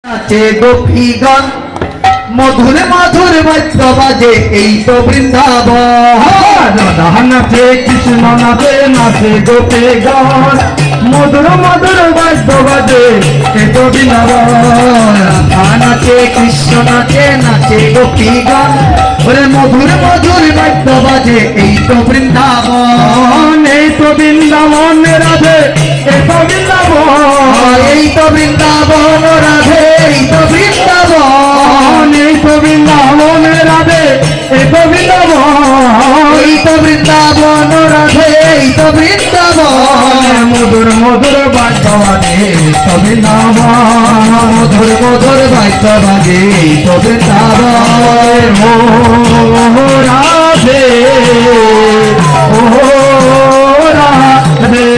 নাচে গোপীগণ মধুর মধুর বাদ্য বাজে এই তো বৃন্দাবন। রাধা নাচে কৃষ্ণ নাচে নাচে গোপীগণ মধুর মধুর বাদ্য বাজে এই তো বৃন্দাবন। রাধা নাচে কৃষ্ণ নাচে নাচে গোপীগণ ওরে মধুর মধুর বাদ্য বাজে এই তো বৃন্দাবন। এই তো বৃন্দাবন রাধে এই তো বৃন্দাবন। এই তো বৃন্দাবন রাধে এই তো বৃন্দাবন। এই তো বৃন্দাবন রাধে এই তো বৃন্দাবন। এই তো বৃন্দাবন রাধে এই তো বৃন্দাবন। মধুর মধুর বাদ্য বাজে এই তো বৃন্দাবন। মধুর মধুর বাদ্য বাজে এই তো বৃন্দাবন। ও রাধে ও রাধে